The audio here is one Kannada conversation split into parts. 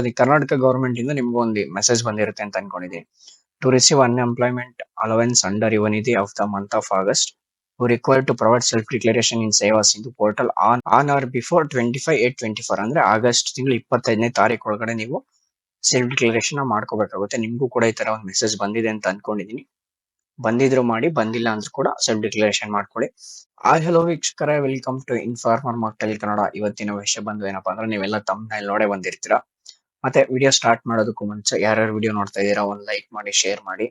ಅದು ಕರ್ನಾಟಕ ಗವರ್ಮೆಂಟ್ ಇಂದ ನಿಮ್ಗೆ ಒಂದು ಮೆಸೇಜ್ ಬಂದಿರುತ್ತೆ ಅಂತ ಅನ್ಕೊಂಡಿದ್ದೀನಿ. To receive unemployment allowance under Yuvanidhi of the month of August who required to provide self declaration in Seva Sindhu portal on or before 25/8/24 ಅಂದ್ರೆ ಆಗಸ್ಟ್ ತಿಂಗಳು 25ನೇ ತಾರೀಕು ಒಳಗಡೆ ನೀವು ಸೆಲ್ಫ್ ಡಿಕ್ಲರೇಷನ್ ಮಾಡ್ಕೋಬೇಕಾಗುತ್ತೆ. ನಿಮ್ಗೂ ಕೂಡ ಈ ತರ ಒಂದು ಮೆಸೇಜ್ ಬಂದಿದೆ ಅಂತ ಅನ್ಕೊಂಡಿದೀನಿ. ಬಂದಿದ್ರು ಮಾಡಿ, ಬಂದಿಲ್ಲ ಅಂದ್ರೂ ಕೂಡ ಸೆಲ್ಫ್ ಡಿಕ್ಲರೇಷನ್ ಮಾಡ್ಕೊಳ್ಳಿ. ಹಲೋ ವೀಕ್ಷಕರೇ, welcome to informer Markel Kannada. ಇವತ್ತಿನ ವಿಷಯ ಬಂದು ಏನಪ್ಪಾ ಅಂದ್ರೆ, ನೀವೆಲ್ಲ ತಮ್ಮನೇಲಿ ನೋಡೇ ಬಂದಿರ್ತೀರಾ. ಮತ್ತೆ ವಿಡಿಯೋ ಸ್ಟಾರ್ಟ್ ಮಾಡೋದಕ್ಕೂ ಮುಂಚೆ ಯಾರ್ಯಾರು ವಿಡಿಯೋ ನೋಡ್ತಾ ಇದೀರಾ ಒಂದು ಲೈಕ್ ಮಾಡಿ, ಶೇರ್ ಮಾಡಿ,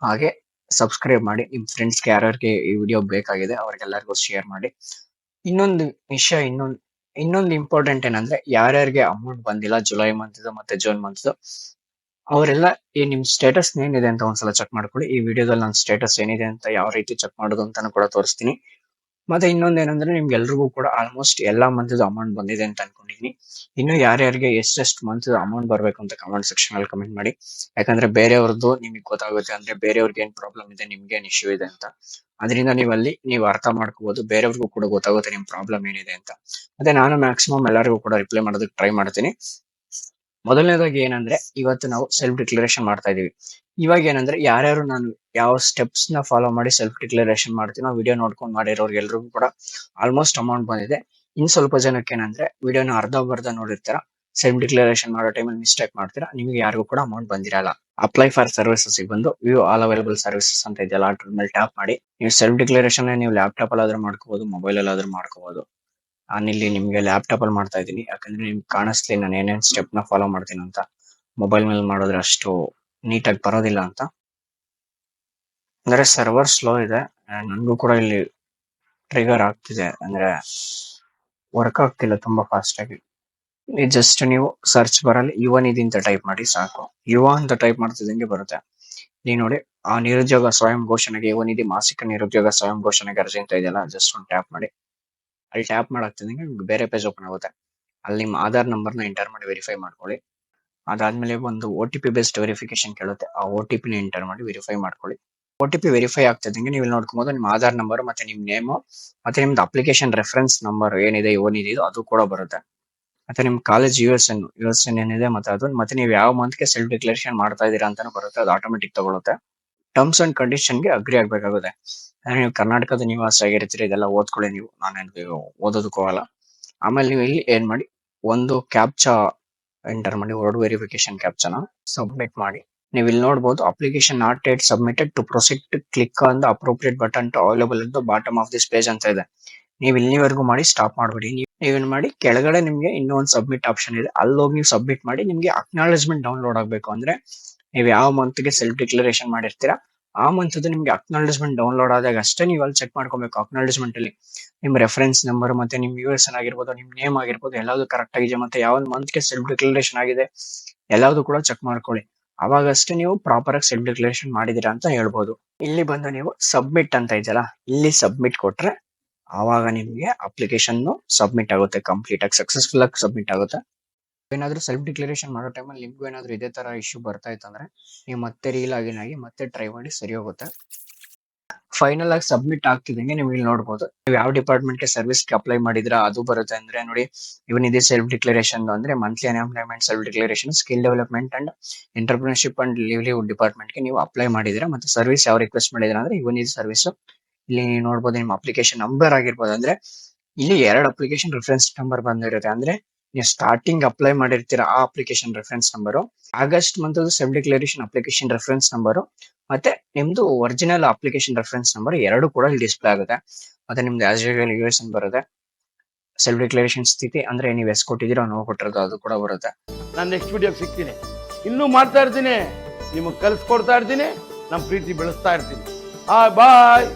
ಹಾಗೆ ಸಬ್ಸ್ಕ್ರೈಬ್ ಮಾಡಿ. ನಿಮ್ ಫ್ರೆಂಡ್ಸ್ಗೆ ಯಾರ್ಯಾರಿಗೆ ಈ ವಿಡಿಯೋ ಬೇಕಾಗಿದೆ ಅವ್ರಿಗೆಲ್ಲರಿಗೂ ಶೇರ್ ಮಾಡಿ. ಇನ್ನೊಂದು ವಿಷಯ, ಇನ್ನೊಂದು ಇಂಪಾರ್ಟೆಂಟ್ ಏನಂದ್ರೆ, ಯಾರ್ಯಾರಿಗೆ ಅಮೌಂಟ್ ಬಂದಿಲ್ಲ ಜುಲೈ ಮಂತ್ ಮತ್ತೆ ಜೂನ್ ಮಂತ್, ಅವರೆಲ್ಲ ನಿಮ್ ಸ್ಟೇಟಸ್ ಏನಿದೆ ಅಂತ ಒಂದ್ಸಲ ಚೆಕ್ ಮಾಡ್ಕೊಳ್ಳಿ. ಈ ವಿಡಿಯೋದಲ್ಲಿ ನನ್ನ ಸ್ಟೇಟಸ್ ಏನಿದೆ ಅಂತ ಯಾವ ರೀತಿ ಚೆಕ್ ಮಾಡೋದು ಅಂತಾನು ಕೂಡ ತೋರಿಸ್ತೀನಿ. ಮತ್ತೆ ಇನ್ನೊಂದೇನಂದ್ರೆ, ನಿಮ್ಗೆ ಎಲ್ರಿಗೂ ಕೂಡ ಆಲ್ಮೋಸ್ಟ್ ಎಲ್ಲಾ ಮಂತ್ ಅಮೌಂಟ್ ಬಂದಿದೆ ಅಂತ ಅನ್ಕೊಂಡಿದೀನಿ. ಇನ್ನು ಯಾರ್ಯಾರಿಗೆ ಎಷ್ಟೆಷ್ಟು ಮಂತ್ ಅಮೌಂಟ್ ಬರ್ಬೇಕು ಅಂತ ಕಮೆಂಟ್ ಸೆಕ್ಷನ್ ಅಲ್ಲಿ ಕಮೆಂಟ್ ಮಾಡಿ. ಯಾಕಂದ್ರೆ ಬೇರೆಯವ್ರದ್ದು ನಿಮಗೆ ಗೊತ್ತಾಗುತ್ತೆ, ಅಂದ್ರೆ ಬೇರೆಯವ್ರಿಗೆ ಏನ್ ಪ್ರಾಬ್ಲಮ್ ಇದೆ, ನಿಮ್ಗೆ ಏನ್ ಇಶ್ಯೂ ಇದೆ ಅಂತ. ಅದರಿಂದ ನೀವು ಅರ್ಥ ಮಾಡ್ಕೋಬಹುದು, ಬೇರೆಯವ್ರಿಗೂ ಕೂಡ ಗೊತ್ತಾಗುತ್ತೆ ನಿಮ್ ಪ್ರಾಬ್ಲಮ್ ಏನಿದೆ ಅಂತ. ಮತ್ತೆ ನಾನು ಮ್ಯಾಕ್ಸಿಮಮ್ ಎಲ್ಲರಿಗೂ ಕೂಡ ರಿಪ್ಲೈ ಮಾಡೋದಕ್ಕೆ ಟ್ರೈ ಮಾಡ್ತೀನಿ. ಮೊದಲನೇದಾಗಿ ಏನಂದ್ರೆ, ಇವತ್ತು ನಾವು ಸೆಲ್ಫ್ ಡಿಕ್ಲರೇಷನ್ ಮಾಡ್ತಾ ಇದೀವಿ. ಇವಾಗ ಏನಂದ್ರೆ, ಯಾರ್ಯಾರು ನಾನು ಯಾವ ಸ್ಟೆಪ್ಸ್ ನ ಫಾಲೋ ಮಾಡಿ ಸೆಲ್ಫ್ ಡಿಕ್ಲರೇಷನ್ ಮಾಡ್ತೀನೋ, ವಿಡಿಯೋ ನೋಡ್ಕೊಂಡು ಮಾಡಿರೋರ್ಗೆಲ್ರಿಗೂ ಕೂಡ ಆಲ್ಮೋಸ್ಟ್ ಅಮೌಂಟ್ ಬಂದಿದೆ. ಇನ್ ಸ್ವಲ್ಪ ಜನಕ್ಕೆ ಏನಂದ್ರೆ, ವಿಡಿಯೋನ ಅರ್ಧ ನೋಡಿರ್ತೀರ, ಸೆಲ್ಫ್ ಡಿಕ್ಲರೇಷನ್ ಮಾಡೋ ಟೈಮಲ್ಲಿ ಮಿಸ್ಟೇಕ್ ಮಾಡ್ತೀರಾ, ನಿಮ್ಗೆ ಯಾರಿಗೂ ಕೂಡ ಅಮೌಂಟ್ ಬಂದಿರಲ್ಲ. ಅಪ್ಲೈ ಫಾರ್ ಸರ್ವಿಸಸ್ ಬಂದು ವ್ಯೂ ಆಲ್ ಅವೈಲಬಲ್ ಸರ್ವಿಸಸ್ ಅಂತ ಇದೆಯಲ್ಲ, ಅದ್ರ ಮೇಲೆ ಟ್ಯಾಪ್ ಮಾಡಿ. ನೀವು ಸೆಲ್ಫ್ ಡಿಕ್ಲರೇಷನ್ ನೀವು ಲ್ಯಾಪ್ಟಾಪ್ ಅಲ್ಲಾದ್ರೂ ಮಾಡ್ಕೋಬಹುದು, ಮೊಬೈಲ್ ಅಲ್ಲಾದ್ರೂ ಮಾಡ್ಕೋಬಹುದು. ನಾನಿಲ್ಲಿ ನಿಮ್ಗೆ ಲ್ಯಾಪ್ಟಾಪ್ ಅಲ್ಲಿ ಮಾಡ್ತಾ ಇದ್ದೀನಿ, ಯಾಕಂದ್ರೆ ನಿಮ್ಗೆ ಕಾಣಿಸ್ಲಿ ನಾನು ಏನೇನ್ ಸ್ಟೆಪ್ ನ ಫಾಲೋ ಮಾಡ್ತೀನಿ ಅಂತ. ಮೊಬೈಲ್ ಮೇಲೆ ಮಾಡಿದ್ರೆ ಅಷ್ಟು ನೀಟಾಗಿ ಬರೋದಿಲ್ಲ ಅಂತ, ಅಂದ್ರೆ ಸರ್ವರ್ ಸ್ಲೋ ಇದೆ. ನನ್ಗೂ ಕೂಡ ಇಲ್ಲಿ ಟ್ರಿಗರ್ ಆಗ್ತಿದೆ, ಅಂದ್ರೆ ವರ್ಕ್ ಆಗ್ತಿಲ್ಲ ತುಂಬಾ ಫಾಸ್ಟ್ ಆಗಿ. ಜಸ್ಟ್ ನೀವು ಸರ್ಚ್ ಬರಲಿ ಯುವನಿಧಿ ಅಂತ ಟೈಪ್ ಮಾಡಿ ಸಾಕು. ಯುವ ಅಂತ ಟೈಪ್ ಮಾಡ್ತಿದ್ದಂಗೆ ಬರುತ್ತೆ. ನೀವು ನೋಡಿ, ಆ ನಿರುದ್ಯೋಗ ಸ್ವಯಂ ಘೋಷಣೆಗೆ ಯುವನಿಧಿ ಮಾಸಿಕ ನಿರುದ್ಯೋಗ ಸ್ವಯಂ ಘೋಷಣೆಗೆ ಅರ್ಜಿ ಅಂತ ಇದೆಯಲ್ಲ, ಜಸ್ಟ್ ಒಂದು ಟ್ಯಾಪ್ ಮಾಡಿ. ಅಲ್ಲಿ ಟ್ಯಾಪ್ ಮಾಡಾಕ್ತಿದ್ದಂಗೆ ಬೇರೆ ಪೇಜ್ ಓಪನ್ ಆಗುತ್ತೆ. ಅಲ್ಲಿ ನಿಮ್ಮ ಆಧಾರ್ ನಂಬರ್ ನ ಎಂಟರ್ ಮಾಡಿ ವೆರಿಫೈ ಮಾಡ್ಕೊಳ್ಳಿ. ಅದಾದ್ಮೇಲೆ ಒಂದು OTP ಬೇಸ್ಡ್ ವೆರಿಫಿಕೇಶನ್ ಕೇಳುತ್ತೆ, ಆ OTP ನ ಎಂಟರ್ ಮಾಡಿ ವೆರಿಫೈ ಮಾಡ್ಕೊಳ್ಳಿ. OTP ವೆರಿಫೈ ಆಗ್ತಿದ್ದಂಗೆ ನೀವು ನೋಡ್ಕೊಬಹುದು, ನಿಮ್ಮ ಆಧಾರ್ ನಂಬರ್ ಮತ್ತೆ ನಿಮ್ ನೇಮ್ ಮತ್ತೆ ನಿಮ್ದು ಅಪ್ಲಿಕೇಶನ್ ರೆಫರೆನ್ಸ್ ನಂಬರ್ ಏನಿದೆ ಯುವನಿಧಿದು ಅದು ಕೂಡ ಬರುತ್ತೆ. ಮತ್ತೆ ನಿಮ್ ಕಾಲೇಜ್ USN ಏನಿದೆ ಮತ್ತೆ ಅದು, ಮತ್ತೆ ನೀವು ಯಾವ ಮಂತ್ಗೆ ಸೆಲ್ಫ್ ಡಿಕ್ಲರೇಷನ್ ಮಾಡ್ತಾ ಇದೀರಾ ಅಂತಾನು ಬರುತ್ತೆ, ಅದು ಆಟೋಮೆಟಿಕ್ ತಗೊಳುತ್ತೆ. ಟರ್ಮ್ಸ್ ಅಂಡ್ ಕಂಡೀಷನ್ ಗೆ ಅಗ್ರಿ ಆಗ್ಬೇಕಾಗುತ್ತೆ. ನೀವು ಕರ್ನಾಟಕದ ನಿವಾಸ ಆಗಿರ್ತೀರಿ, ಇದೆಲ್ಲ ಓದ್ಕೊಳ್ಳಿ ನೀವು, ನಾನು ಓದೋದಕ್ಕೂ ಹೋಗಲ್ಲ. ಆಮೇಲೆ ನೀವು ಇಲ್ಲಿ ಏನ್ ಮಾಡಿ, ಒಂದು ಕ್ಯಾಪ್ಚಾ ಎಂಟರ್ ಮಾಡಿ, ವರ್ಡ್ ವೆರಿಫಿಕೇಶನ್ ಕ್ಯಾಪ್ಚಾನ ಸಬ್ಮಿಟ್ ಮಾಡಿ. ನೀವು ಇಲ್ಲಿ ನೋಡಬಹುದು, application not yet submitted, to proceed click on the appropriate button to available in the bottom of this page ಅಂತ ಇದೆ. ನೀವು ಇಲ್ಲಿವರೆಗೂ ಮಾಡಿ ಸ್ಟಾಪ್ ಮಾಡ್ಬಿಡಿ. ನೀವೇನ್ ಮಾಡಿ, ಕೆಳಗಡೆ ನಿಮ್ಗೆ ಇನ್ನೊಂದು ಸಬ್ಮಿಟ್ ಆಪ್ಷನ್ ಇದೆ, ಅಲ್ಲಿ ಹೋಗಿ ನೀವು ಸಬ್ಮಿಟ್ ಮಾಡಿ. ನಿಮ್ಗೆ ಅಕ್ನಾಲೇಜ್ಮೆಂಟ್ ಡೌನ್ಲೋಡ್ ಆಗ್ಬೇಕು ಅಂದ್ರೆ, ನೀವು ಯಾವ ಮಂತ್ ಗೆ ಸೆಲ್ಫ್ ಡಿಕ್ಲರೇಷನ್ ಮಾಡಿರ್ತೀರಾ ಆ ಮಂತ್ ನಿಮ್ಗೆ ಅಕ್ನಾಲೇಜ್ಮೆಂಟ್ ಡೌನ್ಲೋಡ್ ಆದಾಗ ಅಷ್ಟೇ ನೀವು ಅಲ್ಲಿ ಚೆಕ್ ಮಾಡ್ಕೊಬೇಕು. ಅಕ್ನಾಲೇಜ್ಮೆಂಟ್ ಅಲ್ಲಿ ನಿಮ್ ರೆಫರೆನ್ಸ್ ನಂಬರ್ ಮತ್ತೆ ನಿಮ್ USN ಆಗಿರ್ಬೋದು, ನಿಮ್ ನೇಮ್ ಆಗಿರ್ಬೋದು, ಎಲ್ಲಾವುದು ಕರೆಕ್ಟ್ ಆಗಿದೆ, ಮತ್ತೆ ಯಾವ ಮಂತ್ ಗೆ ಸೆಲ್ಫ್ ಡಿಕ್ಲರೇಷನ್ ಆಗಿದೆ ಎಲ್ಲಾವುದು ಕೂಡ ಚೆಕ್ ಮಾಡ್ಕೊಳ್ಳಿ. ಅವಾಗಷ್ಟೇ ನೀವು ಪ್ರಾಪರ್ ಆಗಿ ಸೆಲ್ಫ್ ಡಿಕ್ಲರೇಷನ್ ಮಾಡಿದೀರಾ ಅಂತ ಹೇಳ್ಬೋದು. ಇಲ್ಲಿ ಬಂದು ನೀವು ಸಬ್ಮಿಟ್ ಅಂತ ಇದೆಯಲ್ಲ, ಇಲ್ಲಿ ಸಬ್ಮಿಟ್ ಕೊಟ್ರೆ ಆವಾಗ ನಿಮ್ಗೆ ಅಪ್ಲಿಕೇಶನ್ ಸಬ್ಮಿಟ್ ಆಗುತ್ತೆ, ಕಂಪ್ಲೀಟ್ ಆಗಿ ಸಕ್ಸಸ್ಫುಲ್ ಆಗಿ ಸಬ್ಮಿಟ್ ಆಗುತ್ತೆ. ಏನಾದ್ರೂ ಸೆಲ್ಫ್ ಡಿಕ್ಲರೇಷನ್ ಮಾಡೋ ಟೈಮಲ್ಲಿ ನಿಮ್ಗೂ ಏನಾದ್ರು ಇದೇ ತರ ಇಶ್ಯೂ ಬರ್ತಾ ಇತ್ತಂದ್ರೆ, ನೀವು ಮತ್ತೆ ರೀಲಾಗಿನ್ ಆಗಿ ಮತ್ತೆ ಟ್ರೈ ಮಾಡಿ, ಸರಿ ಹೋಗುತ್ತೆ. ಫೈನಲ್ ಆಗಿ ಸಬ್ಮಿಟ್ ಆಗ್ತಿದಂಗೆ ನೀವು ಇಲ್ಲಿ ನೋಡಬಹುದು, ನೀವು ಯಾವ ಡಿಪಾರ್ಟ್ಮೆಂಟ್ ಗೆ ಸರ್ವಿಸ್ ಗೆ ಅಪ್ಲೈ ಮಾಡಿದ್ರಾ ಅದು ಬರುತ್ತೆ. ಅಂದ್ರೆ ನೋಡಿ, ಯುವನಿಧಿ ಸೆಲ್ಫ್ ಡಿಕ್ಲರೇಷನ್ ಅಂದ್ರೆ monthly unemployment self declaration, skill development and entrepreneurship and livelihood department ಗೆ ನೀವು ಅಪ್ಲೈ ಮಾಡಿದಿರಾ. ಮತ್ತೆ ಸರ್ವಿಸ್ ಯಾವ ರಿಕ್ವೆಸ್ಟ್ ಮಾಡಿದಿರಾ ಅಂದ್ರೆ ಯುವನಿಧಿ ಸರ್ವಿಸ್. ಇಲ್ಲಿ ನೀವು ನೋಡಬಹುದು, ನಿಮ್ಮ ಅಪ್ಲಿಕೇಶನ್ ನಂಬರ್ ಆಗಿರ್ಬೋದು, ಅಂದ್ರೆ ಇಲ್ಲಿ 2 ಅಪ್ಲಿಕೇಶನ್ ರೆಫರೆನ್ಸ್ ನಂಬರ್ ಬಂದಿರುತ್ತೆ. ಅಂದ್ರೆ ನೀವು ಸ್ಟಾರ್ಟಿಂಗ್ ಅಪ್ಲೈ ಮಾಡಿರ್ತೀರಾ ಆ application reference number, August month self declaration application reference number, ಮತ್ತೆ ನಿಮ್ದು ಒರಿಜಿನಲ್ ಅಪ್ಲಿಕೇಶನ್ ರೆಫರೆನ್ಸ್ ನಂಬರ್ 2 ಕೂಡ ಇಲ್ಲಿ ಡಿಸ್ಪ್ಲೇ ಆಗುತ್ತೆ. ಮತ್ತೆ ನಿಮ್ದು ಆಸ್ ಯೂಶುವಲ್ USN ಬರುತ್ತೆ. ಸೆಲ್ಫ್ ಡಿಕ್ಲರೇಷನ್ ಸ್ಥಿತಿ ಅಂದ್ರೆ ನೀವು ಎಷ್ಟು ಕೊಟ್ಟಿದ್ದೀರೋ ನಾವು ಕೊಟ್ಟಿರೋದು ಅದು ಕೂಡ ಬರುತ್ತೆ. ನಾನು ನೆಕ್ಸ್ಟ್ ವಿಡಿಯೋಗೆ ಸಿಗ್ತೀನಿ, ಇನ್ನೂ ಮಾಡ್ತಾ ಇರ್ತೀನಿ, ನಿಮಗೆ ಕಲಿಸ್ಕೊಡ್ತಾ ಇರ್ತೀನಿ, ನಮ್ಮ ಪ್ರೀತಿ ಬೆಳೆಸ್ತಾ ಇರ್ತೀನಿ. ಬಾಯ್.